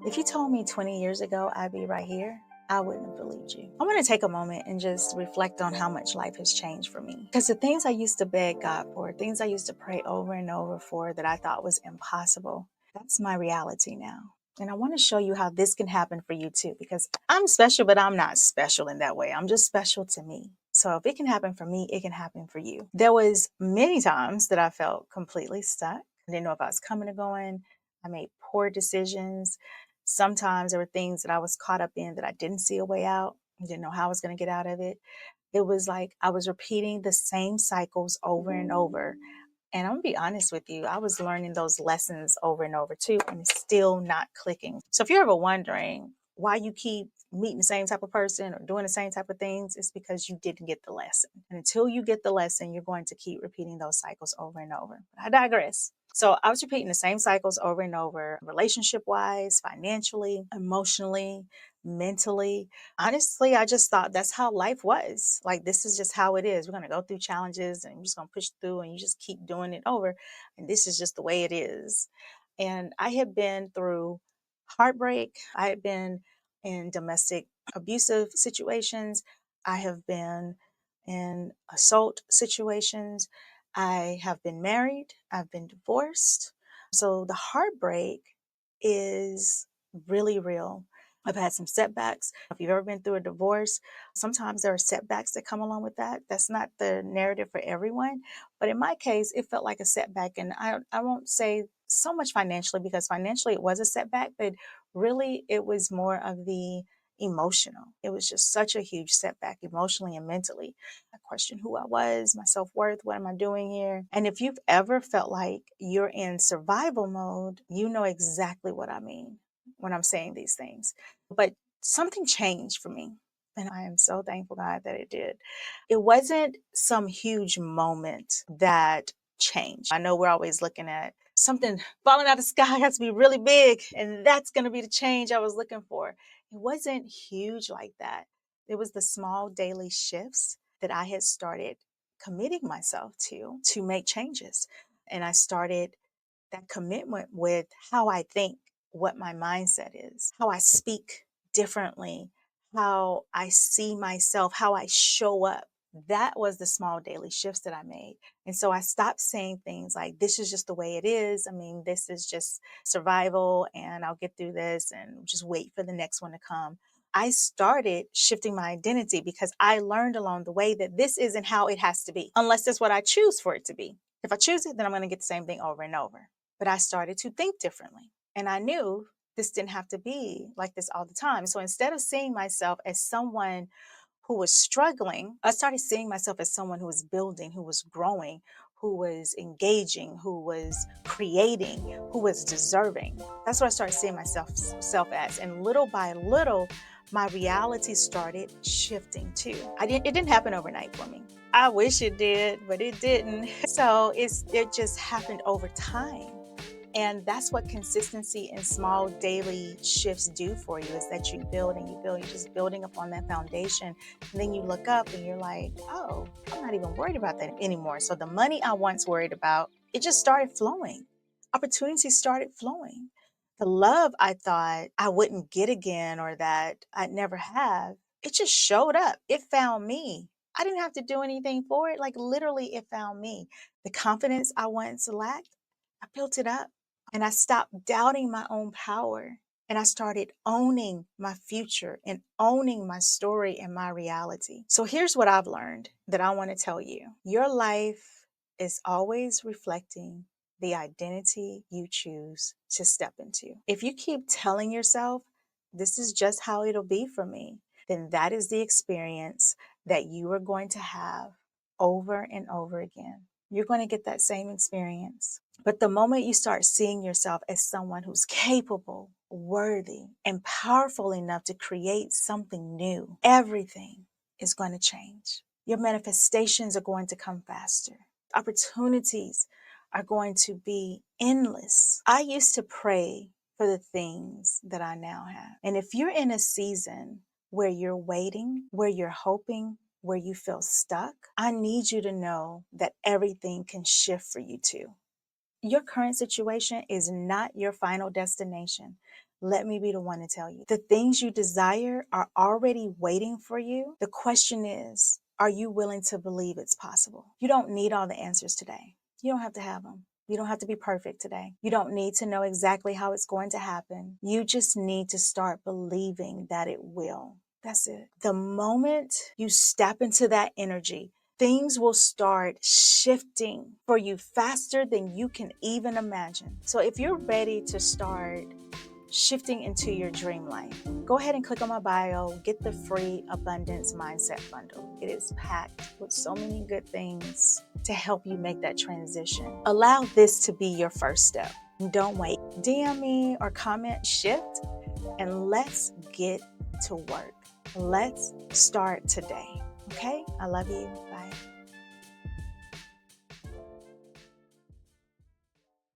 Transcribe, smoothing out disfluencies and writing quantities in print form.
If you told me 20 years ago I'd be right here, I wouldn't have believed you. I want to take a moment and just reflect on how much life has changed for me. Because the things I used to beg God for, things I used to pray over and over for that I thought was impossible, that's my reality now. And I want to show you how this can happen for you too, because I'm special, but I'm not special in that way. I'm just special to me. So if it can happen for me, it can happen for you. There was many times that I felt completely stuck. I didn't know if I was coming or going. I made poor decisions. Sometimes there were things that I was caught up in that I didn't see a way out. I didn't know how I was going to get out of it. It was like I was repeating the same cycles over and over. And I'm gonna be honest with you, I was learning those lessons over and over too, and it's still not clicking. So if you're ever wondering why you keep meeting the same type of person or doing the same type of things, it's because you didn't get the lesson. And until you get the lesson, you're going to keep repeating those cycles over and over. But I digress. So I was repeating the same cycles over and over, relationship wise, financially, emotionally, mentally. Honestly, I just thought that's how life was. Like, this is just how it is. We're going to go through challenges and you're just going to push through and you just keep doing it over. And this is just the way it is. And I had been through heartbreak. I had been in domestic abusive situations. I have been in assault situations. I have been married. I've been divorced. So the heartbreak is really real. I've had some setbacks. If you've ever been through a divorce, sometimes there are setbacks that come along with that. That's not the narrative for everyone. But in my case, it felt like a setback. And I won't say so much financially, because financially it was a setback, but really it was more of the emotional. It was just such a huge setback emotionally and mentally. I questioned who I was, my self-worth, what am I doing here? And if you've ever felt like you're in survival mode, you know exactly what I mean when I'm saying these things. But something changed for me. And I am so thankful, God, that it did. It wasn't some huge moment that changed. I know we're always looking at something falling out of the sky has to be really big, and that's going to be the change I was looking for. It wasn't huge like that. It was the small daily shifts that I had started committing myself to make changes. And I started that commitment with how I think, what my mindset is, how I speak differently, how I see myself, how I show up. That was the small daily shifts that I made. And so I stopped saying things like, this is just the way it is. I mean, this is just survival and I'll get through this and just wait for the next one to come. I started shifting my identity because I learned along the way that this isn't how it has to be, unless it's what I choose for it to be. If I choose it, then I'm going to get the same thing over and over. But I started to think differently. And I knew this didn't have to be like this all the time. So instead of seeing myself as someone who was struggling, I started seeing myself as someone who was building, who was growing, who was engaging, who was creating, who was deserving. That's what I started seeing myself self as. And little by little, my reality started shifting too. It didn't happen overnight for me. I wish it did, but it didn't. So it just happened over time. And that's what consistency and small daily shifts do for you, is that you build and you build. You're just building upon that foundation. And then you look up and you're like, oh, I'm not even worried about that anymore. So the money I once worried about, it just started flowing. Opportunities started flowing. The love I thought I wouldn't get again or that I'd never have, it just showed up. It found me. I didn't have to do anything for it. Like, literally, it found me. The confidence I once lacked, I built it up. And I stopped doubting my own power. And I started owning my future and owning my story and my reality. So here's what I've learned that I want to tell you. Your life is always reflecting the identity you choose to step into. If you keep telling yourself, this is just how it'll be for me, then that is the experience that you are going to have over and over again. You're going to get that same experience. But the moment you start seeing yourself as someone who's capable, worthy, and powerful enough to create something new, everything is going to change. Your manifestations are going to come faster. Opportunities are going to be endless. I used to pray for the things that I now have. And if you're in a season where you're waiting, where you're hoping, where you feel stuck, I need you to know that everything can shift for you too. Your current situation is not your final destination. let me be the one to tell you. The things you desire are already waiting for you. The question is, are you willing to believe it's possible? You don't need all the answers today. You don't have to have them. You don't have to be perfect today. You don't need to know exactly how it's going to happen. You just need to start believing that it will. That's it. The moment you step into that energy, things will start shifting for you faster than you can even imagine. So if you're ready to start shifting into your dream life, go ahead and click on my bio, get the free Abundance Mindset Bundle. It is packed with so many good things to help you make that transition. Allow this to be your first step. Don't wait. DM me or comment shift, and let's get to work. Let's start today. Okay? I love you.